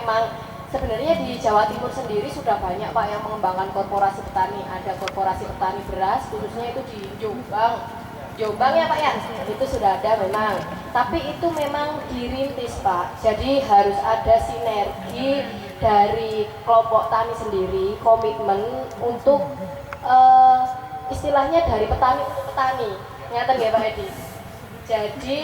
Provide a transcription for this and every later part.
memang sebenarnya di Jawa Timur sendiri sudah banyak Pak yang mengembangkan korporasi petani. Ada korporasi petani beras, khususnya itu di Jombang ya Pak ya, itu sudah ada memang. Tapi itu memang dirintis Pak, jadi harus ada sinergi dari kelompok tani sendiri, komitmen untuk istilahnya dari petani untuk petani. Nyata nggak Pak Edi? Jadi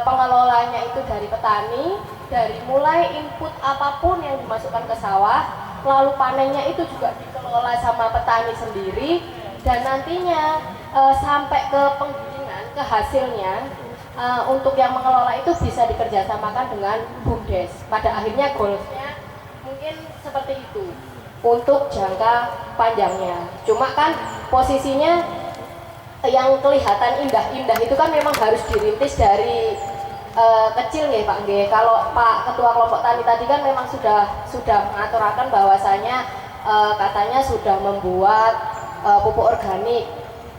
pengelolanya itu dari petani, dari mulai input apapun yang dimasukkan ke sawah, lalu panennya itu juga dikelola sama petani sendiri, dan nantinya sampai ke penggilingan, ke hasilnya, untuk yang mengelola itu bisa dikerjasamakan dengan BUMDes. Pada akhirnya goalsnya mungkin seperti itu untuk jangka panjangnya. Cuma kan posisinya yang kelihatan indah-indah itu kan memang harus dirintis dari kecil nih Pak Nggih. Kalau Pak Ketua Kelompok Tani tadi kan memang sudah mengaturakan bahwasanya katanya sudah membuat pupuk organik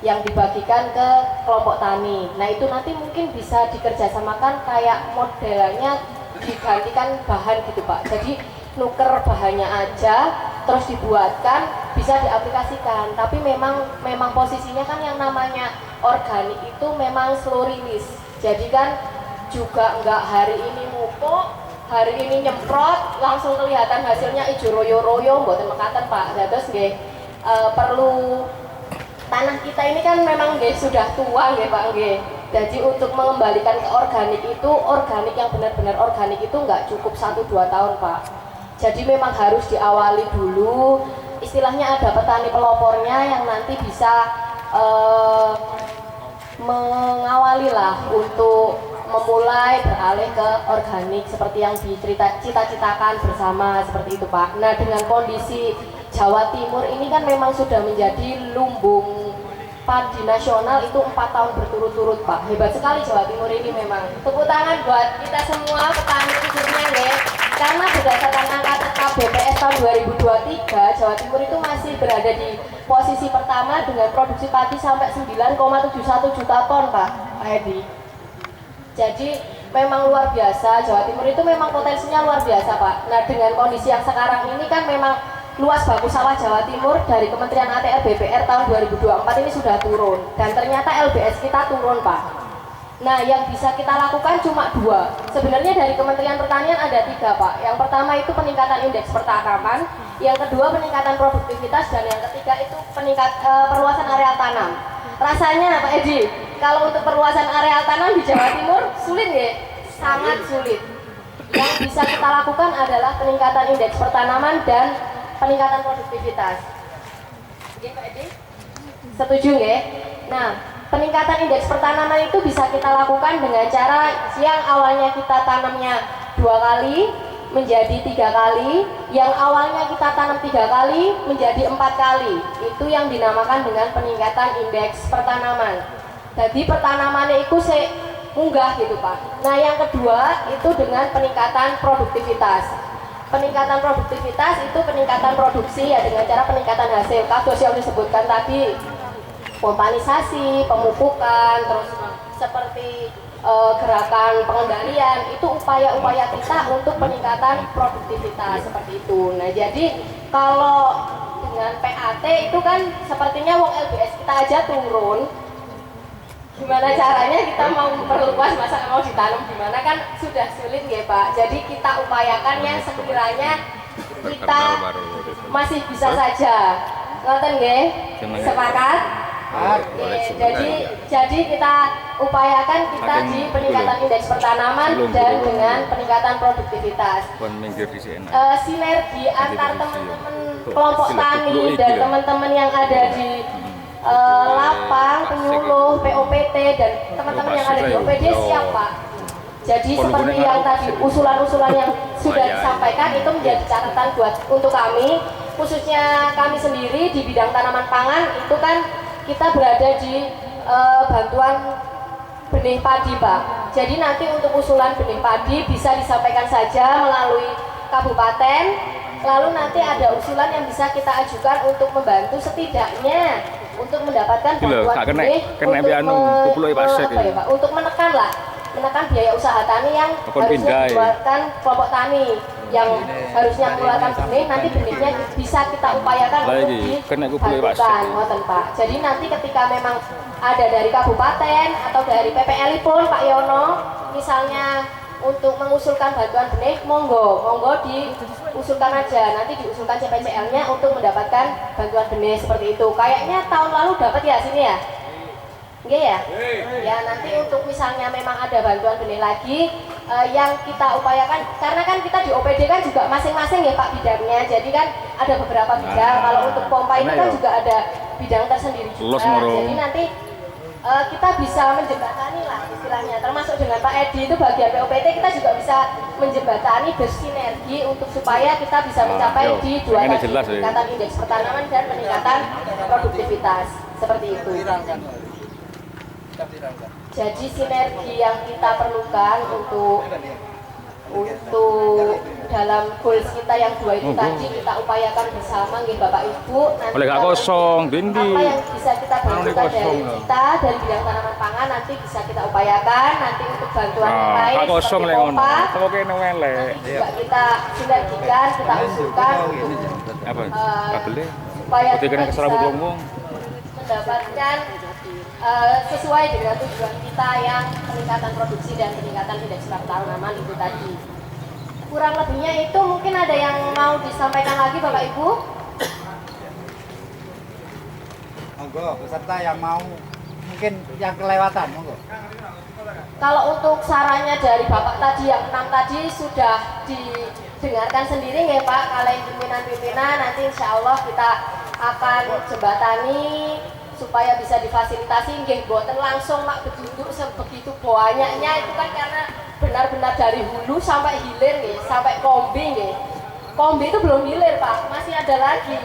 yang dibagikan ke kelompok tani. Nah itu nanti mungkin bisa dikerjasamakan kayak modelnya digantikan bahan gitu Pak. Jadi nuker bahannya aja terus dibuatkan, bisa diaplikasikan. Tapi memang posisinya kan yang namanya organik itu memang slow release. Jadi kan juga enggak hari ini mupuk, hari ini nyemprot langsung kelihatan hasilnya ijo royo-royo mboten mekaten Pak. Terus nggih perlu tanah kita ini kan memang nggih sudah tua nggih Pak nggih. Jadi untuk mengembalikan ke organik itu, organik yang benar-benar organik itu enggak cukup 1-2 tahun Pak. Jadi memang harus diawali dulu, istilahnya ada petani pelopornya yang nanti bisa mengawali lah untuk memulai beralih ke organik seperti yang dicita-citakan bersama seperti itu Pak. Nah dengan kondisi Jawa Timur ini kan memang sudah menjadi lumbung padi nasional itu 4 tahun berturut-turut Pak. Hebat sekali Jawa Timur ini memang. Tepuk tangan buat kita semua petani khususnya nggih. Karena berdasarkan angka KBPS tahun 2023, Jawa Timur itu masih berada di posisi pertama dengan produksi padi sampai 9,71 juta ton Pak Edi. Jadi memang luar biasa, Jawa Timur itu memang potensinya luar biasa Pak. Nah dengan kondisi yang sekarang ini kan memang luas baku sawah Jawa Timur dari Kementerian ATR BPR tahun 2024 ini sudah turun. Dan ternyata LBS kita turun Pak. Nah yang bisa kita lakukan cuma 2. Sebenarnya dari Kementerian Pertanian ada 3 Pak. Yang pertama itu peningkatan indeks pertanaman, yang kedua peningkatan produktivitas, dan yang ketiga itu perluasan areal tanam. Rasanya Pak Edi, kalau untuk perluasan areal tanam di Jawa Timur sulit nggih? Sangat sulit. Yang bisa kita lakukan adalah peningkatan indeks pertanaman dan peningkatan produktivitas. Oke Pak Edi? Setuju nggih? Nah, peningkatan indeks pertanaman itu bisa kita lakukan dengan cara yang awalnya kita tanamnya 2 kali menjadi 3 kali, yang awalnya kita tanam 3 kali menjadi 4 kali. Itu yang dinamakan dengan peningkatan indeks pertanaman. Jadi pertanamannya itu munggah gitu Pak. Nah yang kedua itu dengan peningkatan produktivitas. Peningkatan produktivitas itu peningkatan produksi ya dengan cara peningkatan hasil. Kados yang disebutkan tadi, pompanisasi, pemupukan, terus seperti gerakan pengendalian, itu upaya-upaya kita untuk peningkatan produktivitas seperti itu. Nah jadi kalau dengan PAT itu kan sepertinya wong LBS kita aja turun, gimana caranya kita mau memperluas, masa mau ditanam gimana, kan sudah sulit ya Pak. Jadi kita upayakan yang sekiranya kita masih bisa saja. Ngoten nggih? Sepakat? Jadi kita upayakan kita di peningkatan indeks pertanaman dan dengan peningkatan produktivitas. Sinergi antar teman-teman kelompok tani dan teman-teman yang ada di lapang, penyuluh, POPT dan teman-teman yang ada di OPD siap Pak. Jadi seperti yang tadi usulan-usulan yang sudah disampaikan itu menjadi catatan untuk kami, khususnya kami sendiri di bidang tanaman pangan. Itu kan kita berada di bantuan benih padi Pak. Jadi nanti untuk usulan benih padi bisa disampaikan saja melalui kabupaten. Lalu nanti ada usulan yang bisa kita ajukan untuk membantu setidaknya untuk mendapatkan bantuan benih untuk menekan biaya usaha tani yang harusnya dibuatkan kelompok tani yang harusnya mengeluarkan benih, nanti benihnya bisa kita upayakan untuk dibantukan, ngoten Pak. Jadi nanti ketika memang ada dari kabupaten atau dari PPLI pun Pak Yono, misalnya untuk mengusulkan bantuan benih, monggo diusulkan aja, nanti diusulkan CPCL-nya untuk mendapatkan bantuan benih seperti itu. Kayaknya tahun lalu dapat ya sini ya? Enggak ya? Ya nanti untuk misalnya memang ada bantuan benih lagi yang kita upayakan, karena kan kita di OPD kan juga masing-masing ya Pak bidangnya, jadi kan ada beberapa bidang. Kalau untuk pompa itu kan juga ada bidang tersendiri juga, jadi nanti kita bisa menjembatani lah istilahnya, termasuk dengan Pak Edi itu bagian POPT, kita juga bisa menjembatani bersinergi untuk supaya kita bisa mencapai di dua tadi, peningkatan indeks pertanaman dan peningkatan produktivitas seperti itu. Jadi sinergi yang kita perlukan untuk dalam goals kita yang dua itu tadi kita upayakan bersama nih Bapak Ibu. Nanti apa yang bisa kita bantukan dari kita dari bidang tanaman pangan nanti bisa kita upayakan, nanti untuk bantuan yang lain seperti pompa nanti juga kita sinergikan, kita usulkan supaya kita bisa mendapatkan sesuai dengan tujuan kita yang peningkatan produksi dan peningkatan indeks tanaman itu tadi. Kurang lebihnya itu mungkin ada yang mau disampaikan lagi Bapak Ibu? Monggo, peserta yang mau mungkin yang kelewatan, monggo. Kalau untuk sarannya dari Bapak tadi yang 6 tadi sudah didengarkan sendiri ya Pak, kalian pimpinan-pimpinan nanti insya Allah kita akan jembatani supaya bisa difasilitasi nggih boten langsung mak beduduk sebegitu banyaknya itu kan karena benar-benar dari hulu sampai hilir nggih, sampai kombi nggih. Kombi itu belum hilir Pak, masih ada lagi.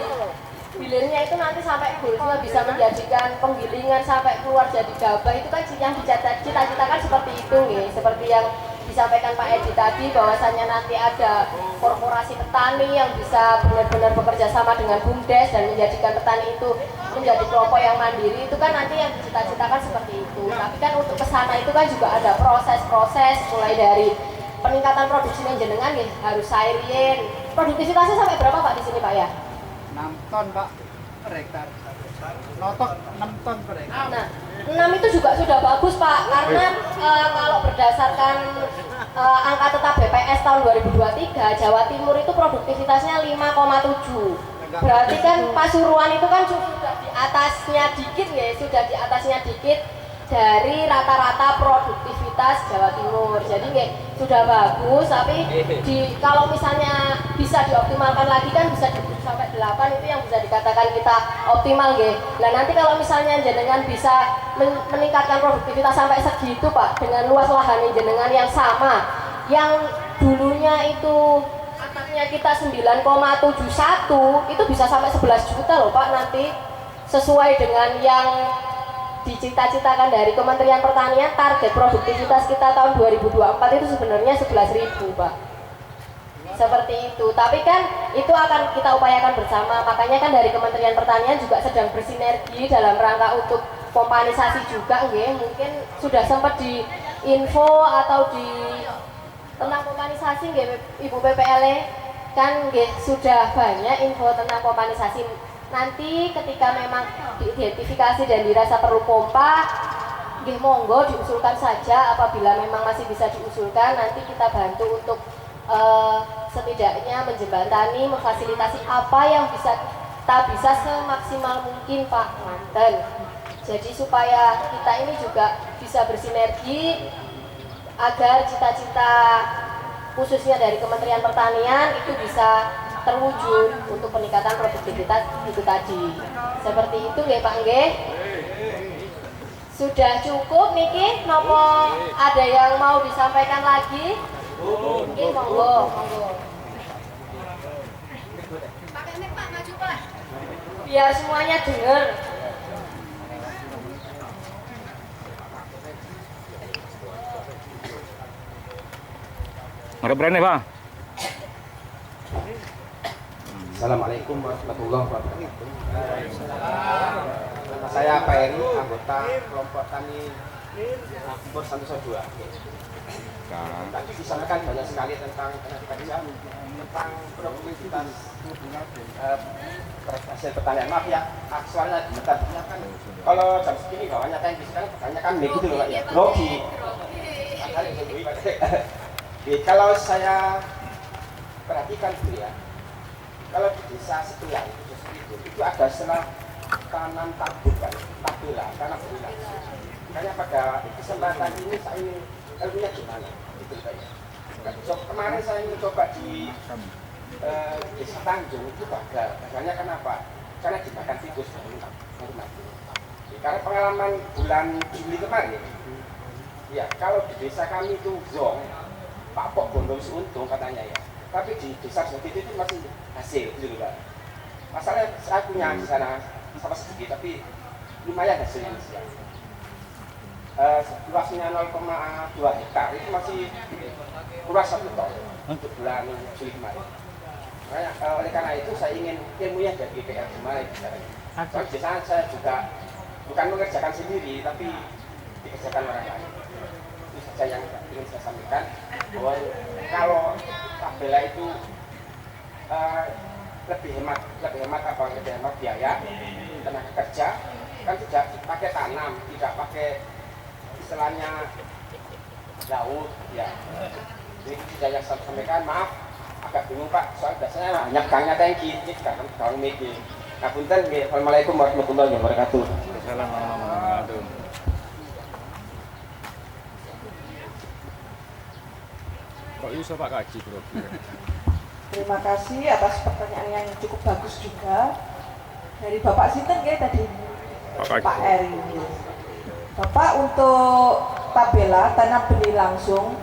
Hilirnya itu nanti sampai gulnya bisa menjadikan penggilingan sampai keluar jadi gabah, itu kan yang dicita-citakan seperti itu nggih, seperti yang disampaikan Pak Edi tadi bahwasannya nanti ada korporasi petani yang bisa benar-benar bekerja sama dengan BUMDes dan menjadikan petani itu menjadi kelompok yang mandiri, itu kan nanti yang dicita-citakan seperti itu. Tapi kan untuk kesana itu kan juga ada proses-proses mulai dari peningkatan produksi yang jenengan ya harus sairin. Produktivitasnya sampai berapa Pak di sini Pak ya? 6 ton Pak per hektar. Notok 6 ton per hektar. Nah, 6 itu juga sudah bagus Pak, karena kalau berdasarkan angka tetap BPS tahun 2023, Jawa Timur itu produktivitasnya 5,7. Berarti kan Pasuruan itu kan sudah di atasnya dikit ya, sudah di atasnya dikit dari rata-rata produktivitas Jawa Timur. Jadi sudah bagus, tapi kalau misalnya bisa dioptimalkan lagi kan bisa sampai 8 itu yang bisa dikatakan kita optimal nggih. Nah nanti kalau misalnya jenengan bisa meningkatkan produktivitas sampai segitu Pak, dengan luas lahan jenengan yang sama, yang dulunya itu atasnya kita 9,71 itu bisa sampai 11 juta loh Pak nanti, sesuai dengan yang dicita-citakan dari Kementerian Pertanian. Target produktivitas kita tahun 2024 itu sebenarnya 11.000 Pak, seperti itu. Tapi kan itu akan kita upayakan bersama, makanya kan dari Kementerian Pertanian juga sedang bersinergi dalam rangka untuk pompanisasi juga nggih. Mungkin sudah sempat di info atau di tentang pompanisasi nggih Ibu PPLE kan nggih, sudah banyak info tentang pompanisasi. Nanti ketika memang diidentifikasi dan dirasa perlu pompa, nggih monggo diusulkan saja. Apabila memang masih bisa diusulkan, nanti kita bantu untuk setidaknya menjembatani, memfasilitasi apa yang bisa semaksimal mungkin Pak Manten. Jadi supaya kita ini juga bisa bersinergi agar cita-cita khususnya dari Kementerian Pertanian itu bisa terwujud untuk peningkatan produktivitas itu tadi. Seperti itu nggih Pak nggih. Sudah cukup niki, nopo ada yang mau disampaikan lagi? Nggih monggo, monggo. Pakai mic Pak, maju Pak. Biar semuanya dengar. Nggak berani Pak. Assalamualaikum warahmatullahi wabarakatuh. Nama saya Pak Eri, anggota kelompok tani Nomor 102. Tadi disampaikan banyak sekali tentang produktivitas hasil pertanian. Maaf ya, suaranya gemetar. Kalau jam segini bawahnya tangki, sekarang kebanyakan begitu loh Pak ya, grogi. Kalau saya perhatikan dulu ya, kalau di desa Setulang itu ada istilah tanam tabur kan, tabula, tanam tabula. Makanya pada kesempatan ini saya ingin ilmunya gimana, gitu ya. Kemarin saya ingin coba di desa Tanjung itu gagal. Gagalnya kenapa? Karena dimakan tikus baru mati. Karena pengalaman bulan Juli kemarin, ya kalau di desa kami itu zong, Pak Pok Bondong untung katanya ya. Tapi di desa seperti itu masih hasil, gitu Pak. Masalahnya saya punya di sana sama sedikit, tapi lumayan hasilnya siap. Luasnya 0,2 hektar itu masih kurang 1 ton untuk bulan Juli kemarin. Makanya, oleh karena itu saya ingin ilmunya dari GPR kemarin. Soal di sana saya juga bukan mengerjakan sendiri, tapi dikerjakan orang lain. Itu saja yang ingin saya sampaikan, bahwa kalau tabela itu lebih hemat biaya, tenaga kerja, kan tidak pakai tanam, tidak pakai istilahnya laut, ya. Jadi tidak yang saya sampaikan, maaf, agak bingung Pak, soal biasanya hanya gangnya tangki, ini gang media. Nah, punten, Assalamualaikum warahmatullahi wabarakatuh. Assalamualaikum warahmatullahi wabarakatuh. Kok bisa Pak Kaji bro? Terima kasih atas pertanyaan yang cukup bagus juga dari Bapak Sinten ya tadi, Pak Eri. Bapak untuk tabela tanam benih langsung,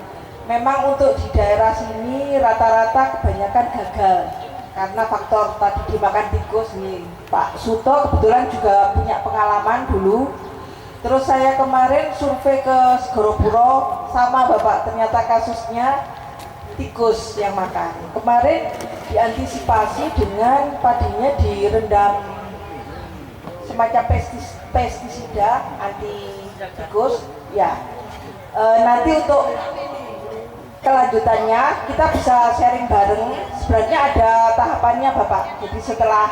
memang untuk di daerah sini rata-rata kebanyakan gagal karena faktor tadi dimakan tikus nih. Pak Suto kebetulan juga punya pengalaman dulu. Terus saya kemarin survei ke Segoropuro sama Bapak, ternyata kasusnya tikus yang makan. Kemarin diantisipasi dengan padinya direndam semacam pestisida anti tikus. Ya, nanti untuk kelanjutannya kita bisa sharing bareng. Sebenarnya ada tahapannya Bapak. Jadi setelah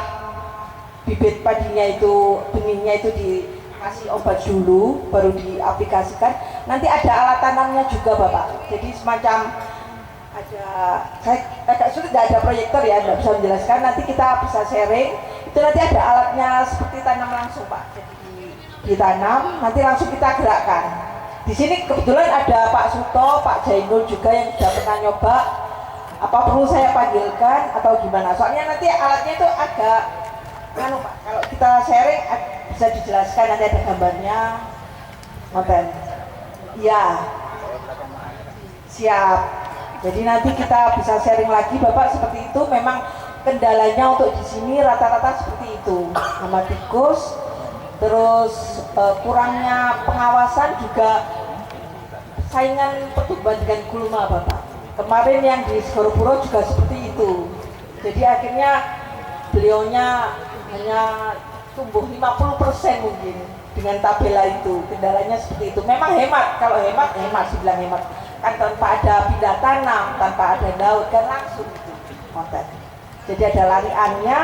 bibit padinya itu, benihnya itu dikasih obat dulu, baru diaplikasikan. Nanti ada alat tanamnya juga Bapak. Jadi semacam ada, saya agak sulit, tidak ada proyektor ya, tidak bisa menjelaskan. Nanti kita bisa sharing. Itu nanti ada alatnya seperti tanam langsung Pak. Jadi ditanam, nanti langsung kita gerakkan. Di sini kebetulan ada Pak Suto, Pak Jainul juga yang sudah pernah nyoba. Apa perlu saya panggilkan atau gimana? Soalnya nanti alatnya itu agak, Pak, kalau kita sharing bisa dijelaskan, nanti ada gambarnya. Ngoten. Iya. Siap. Jadi nanti kita bisa sharing lagi Bapak seperti itu. Memang kendalanya untuk di sini rata-rata seperti itu. Nama tikus, terus kurangnya pengawasan, juga saingan pertumbuhan dengan gulma Bapak. Kemarin yang di Segoropuro juga seperti itu. Jadi akhirnya beliaunya hanya tumbuh 50% mungkin dengan tabela itu. Kendalanya seperti itu. Memang hemat, kalau hemat dibilang hemat. Kan tanpa ada pindah tanam, tanpa ada daun, kan langsung itu konten. Jadi ada lariannya,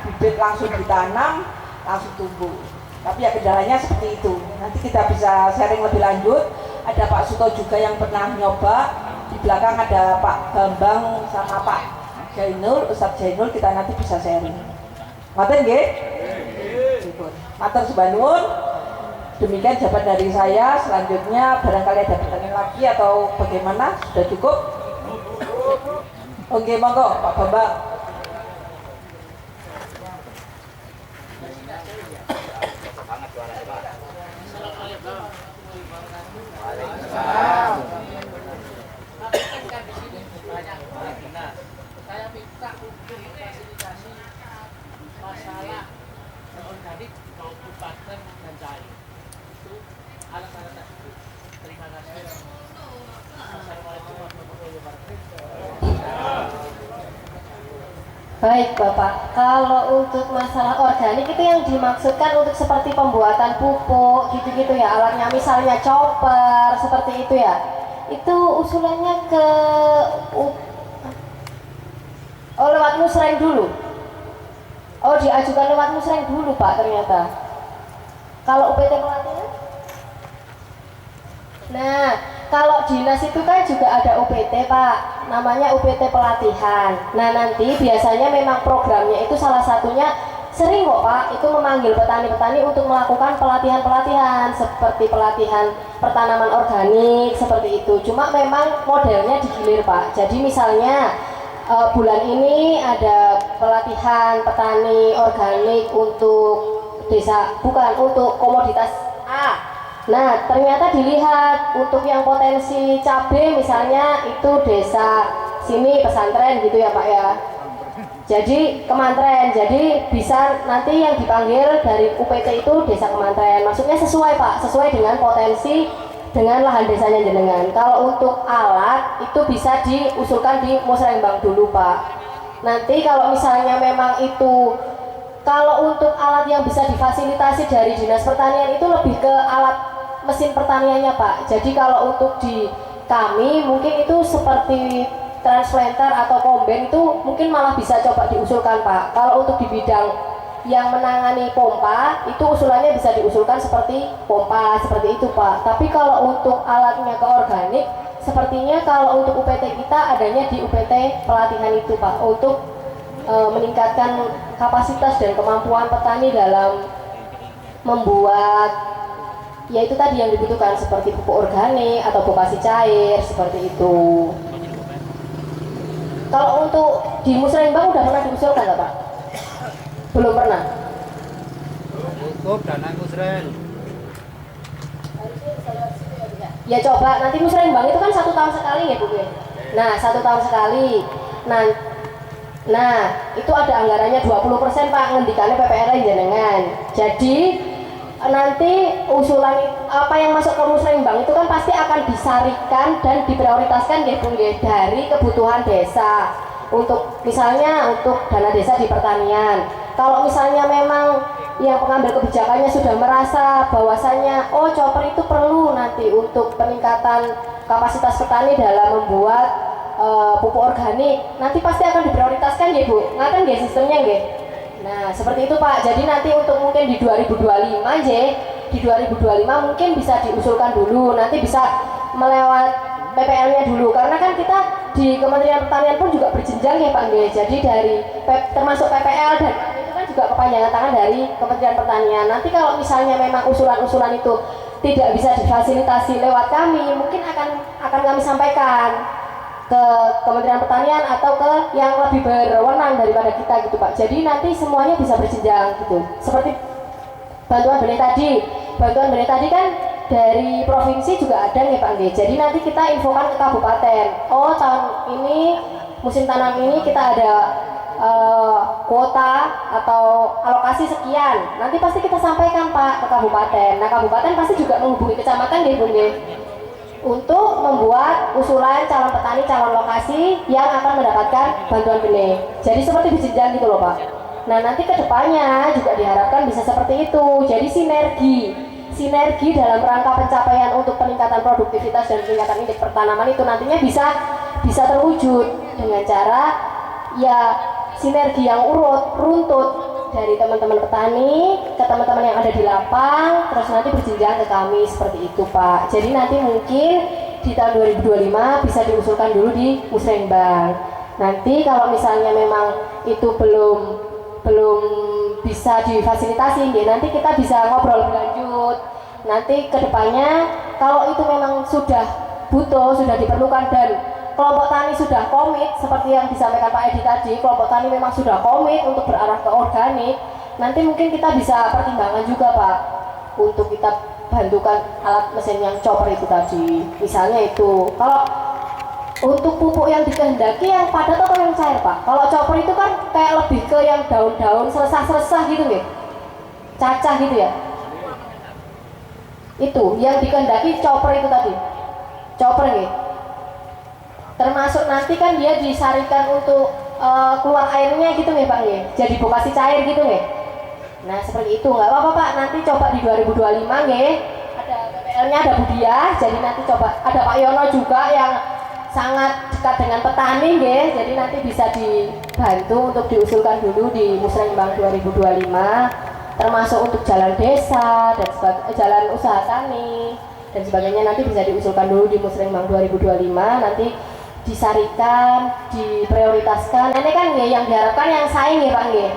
bibit langsung ditanam, langsung tumbuh. Tapi ya kendalanya seperti itu. Nanti kita bisa sharing lebih lanjut. Ada Pak Suto juga yang pernah nyoba. Di belakang ada Pak Bambang sama Pak Jainul, Ustadz Jainul, kita nanti bisa sharing. Ngoten nggih? Matur sembah nuwun. Demikian jawaban dari saya. Selanjutnya barangkali ada pertanyaan lagi atau bagaimana? Sudah cukup? Oke, monggo Pak Bambang. Saya minta untuk fasilitasi masalah organik kabupaten Nganjai. Itu alat-alat tersebut. Terima kasih. Assalamualaikum warahmatullahi wabarakatuh. Baik Bapak, kalau untuk masalah organik itu yang dimaksudkan untuk seperti pembuatan pupuk gitu-gitu ya, alatnya misalnya chopper seperti itu ya. Itu usulannya ke lewat musreng dulu. Oh, diajukan lewat musreng dulu Pak ternyata. Kalau UPT pelatihan? Nah, kalau dinas itu kan juga ada UPT Pak, namanya UPT pelatihan. Nah nanti biasanya memang programnya itu salah satunya sering kok Pak, itu memanggil petani-petani untuk melakukan pelatihan-pelatihan seperti pelatihan pertanaman organik seperti itu. Cuma memang modelnya digilir Pak. Jadi misalnya bulan ini ada pelatihan petani organik untuk desa, bukan untuk komoditas A. Nah, ternyata dilihat untuk yang potensi cabai misalnya itu desa sini pesantren gitu ya Pak ya. Jadi Kemantren, jadi bisa nanti yang dipanggil dari UPT itu desa Kemantren. Maksudnya sesuai Pak, sesuai dengan potensi dengan lahan desanya jenengan. Kalau untuk alat itu bisa diusulkan di Musrembang dulu Pak. Nanti kalau misalnya memang itu, kalau untuk alat yang bisa difasilitasi dari Dinas Pertanian itu lebih ke alat mesin pertaniannya Pak. Jadi kalau untuk di kami mungkin itu seperti transplanter atau combine itu mungkin malah bisa coba diusulkan Pak. Kalau untuk di bidang yang menangani pompa itu usulannya bisa diusulkan seperti pompa seperti itu Pak. Tapi kalau untuk alatnya ke organik sepertinya kalau untuk UPT kita adanya di UPT pelatihan itu Pak, untuk meningkatkan kapasitas dan kemampuan petani dalam membuat ya itu tadi yang dibutuhkan seperti pupuk organik atau bokasi cair seperti itu. Kalau untuk di Musrembang udah pernah diusulkan nggak Pak? Belum pernah. Cukup dana musreng. Ya coba nanti Musrembang itu kan 1 tahun sekali ya Bu ya. Nah 1 tahun sekali. Nah itu ada anggarannya 20% Pak, ngendikannya PPR jenengan. Jadi nanti usulan apa yang masuk ke Musrembang itu kan pasti akan disarikan dan diprioritaskan ya Bung dari kebutuhan desa. Untuk misalnya untuk dana desa di pertanian. Kalau misalnya memang yang pengambil kebijakannya sudah merasa bahwasannya oh chopper itu perlu nanti untuk peningkatan kapasitas petani dalam membuat pupuk organik, nanti pasti akan diprioritaskan ya Bu. Ngaten nggih sistemnya nggih. Nah, seperti itu Pak. Jadi nanti untuk mungkin di 2025 di 2025 mungkin bisa diusulkan dulu. Nanti bisa melewat PPL-nya dulu. Karena kan kita di Kementerian Pertanian pun juga berjenjang ya Pak nggih. Jadi dari termasuk PPL dan itu kan juga kepanjangan tangan dari Kementerian Pertanian. Nanti kalau misalnya memang usulan-usulan itu tidak bisa difasilitasi lewat kami, mungkin akan kami sampaikan ke Kementerian Pertanian atau ke yang lebih berwenang daripada kita gitu Pak. Jadi nanti semuanya bisa berjenjang gitu. Seperti bantuan benih tadi. Bantuan benih tadi kan dari provinsi juga ada nih Pak Nggih. Jadi nanti kita infokan ke kabupaten. Oh tahun ini musim tanam ini kita ada kuota atau alokasi sekian. Nanti pasti kita sampaikan Pak ke kabupaten. Nah kabupaten pasti juga menghubungi kecamatan nggih Bu nggih, untuk membuat usulan calon petani, calon lokasi yang akan mendapatkan bantuan benih. Jadi seperti berjenjang gitu loh Pak. Nah nanti kedepannya juga diharapkan bisa seperti itu. Jadi sinergi dalam rangka pencapaian untuk peningkatan produktivitas dan peningkatan indeks pertanaman itu nantinya bisa terwujud dengan cara ya sinergi yang runtut dari teman-teman petani ke teman-teman yang ada di lapang, terus nanti berjenjang ke kami seperti itu Pak. Jadi nanti mungkin di tahun 2025 bisa diusulkan dulu di Musrembang. Nanti kalau misalnya memang itu belum bisa difasilitasi, ya nanti kita bisa ngobrol lebih lanjut. Nanti kedepannya kalau itu memang sudah butuh, sudah diperlukan dan kelompok tani sudah komit seperti yang disampaikan Pak Edi tadi, kelompok tani memang sudah komit untuk berarah ke organik, nanti mungkin kita bisa pertimbangkan juga Pak untuk kita bantukan alat mesin yang chopper itu tadi. Misalnya itu kalau untuk pupuk yang dikehendaki yang padat atau yang cair Pak? Kalau chopper itu kan kayak lebih ke yang daun-daun seresah-seresah gitu ya, cacah gitu ya. Itu yang dikehendaki chopper itu tadi, chopper gitu. Termasuk nanti kan dia disarikan untuk keluar airnya gitu nih Pak nggih. Jadi bokasi cair gitu nggih. Nah, seperti itu nggak apa-apa Pak. Nanti coba di 2025 nggih. Ada PPL-nya, ada Budiah. Jadi nanti coba ada Pak Yono juga yang sangat dekat dengan petani nggih. Jadi nanti bisa dibantu untuk diusulkan dulu di Musrenbang 2025, termasuk untuk jalan desa dan jalan usaha tani dan sebagainya, nanti bisa diusulkan dulu di Musrenbang 2025, nanti disarikan, diprioritaskan. Ini kan nggih yang diharapkan yang saing ya Pak nggih.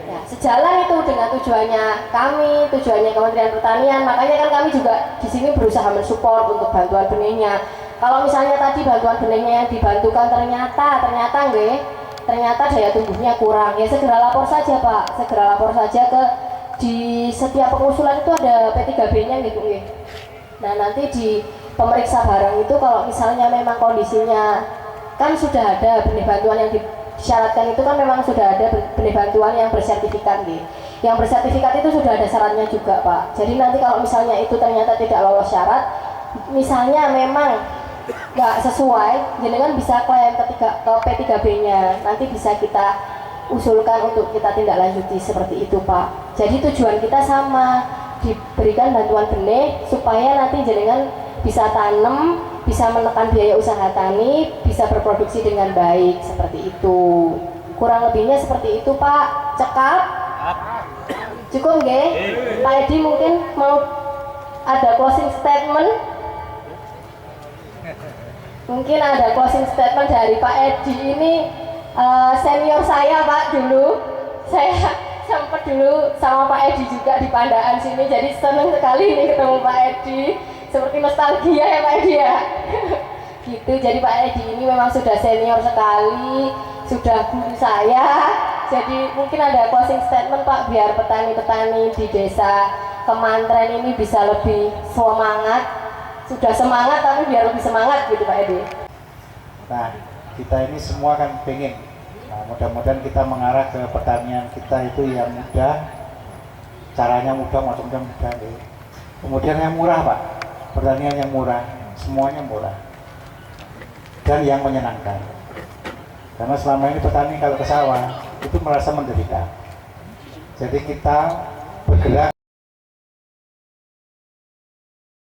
Ya, sejalan itu dengan tujuannya kami, tujuannya Kementerian Pertanian. Makanya kan kami juga di sini berusaha mensupport untuk bantuan benihnya. Kalau misalnya tadi bantuan benihnya yang dibantukan ternyata daya tumbuhnya kurang, ya segera lapor saja Pak, segera lapor saja ke di setiap pengusulan itu ada P3B-nya gitu nggih. Nah, nanti di pemeriksa barang itu kalau misalnya memang kondisinya kan sudah ada benih bantuan yang disyaratkan itu kan memang sudah ada benih bantuan yang bersertifikat nih. Yang bersertifikat itu sudah ada syaratnya juga Pak. Jadi nanti kalau misalnya itu ternyata tidak lolos syarat, misalnya memang nggak sesuai, jenengan bisa klaim ke P3B-nya. Nanti bisa kita usulkan untuk kita tindak lanjuti seperti itu Pak. Jadi tujuan kita sama, diberikan bantuan benih supaya nanti jenengan bisa tanam, bisa menekan biaya usaha tani, bisa berproduksi dengan baik seperti itu. Kurang lebihnya seperti itu Pak. Cekap? Cukup nggih? Pak Edi mungkin mau ada closing statement? Mungkin ada closing statement dari Pak Edi ini. Senior saya Pak dulu, saya sempat dulu sama Pak Edi juga di Pandaan sini, jadi senang sekali nih ketemu Pak Edi, seperti nostalgia ya Pak Edi ya. Gitu, jadi Pak Edi ini memang sudah senior sekali, sudah guru saya. Jadi mungkin ada closing statement Pak, biar petani-petani di desa Kemantren ini bisa lebih semangat, sudah semangat tapi biar lebih semangat gitu Pak Edi. Nah, kita ini semua kan pengen, nah, mudah-mudahan kita mengarah ke pertanian kita itu yang mudah, caranya mudah, macam-macam mudah deh. Kemudian yang murah Pak, pertanian yang murah, semuanya murah dan yang menyenangkan. Karena selama ini petani kalau ke sawah itu merasa menderita. Jadi kita bergerak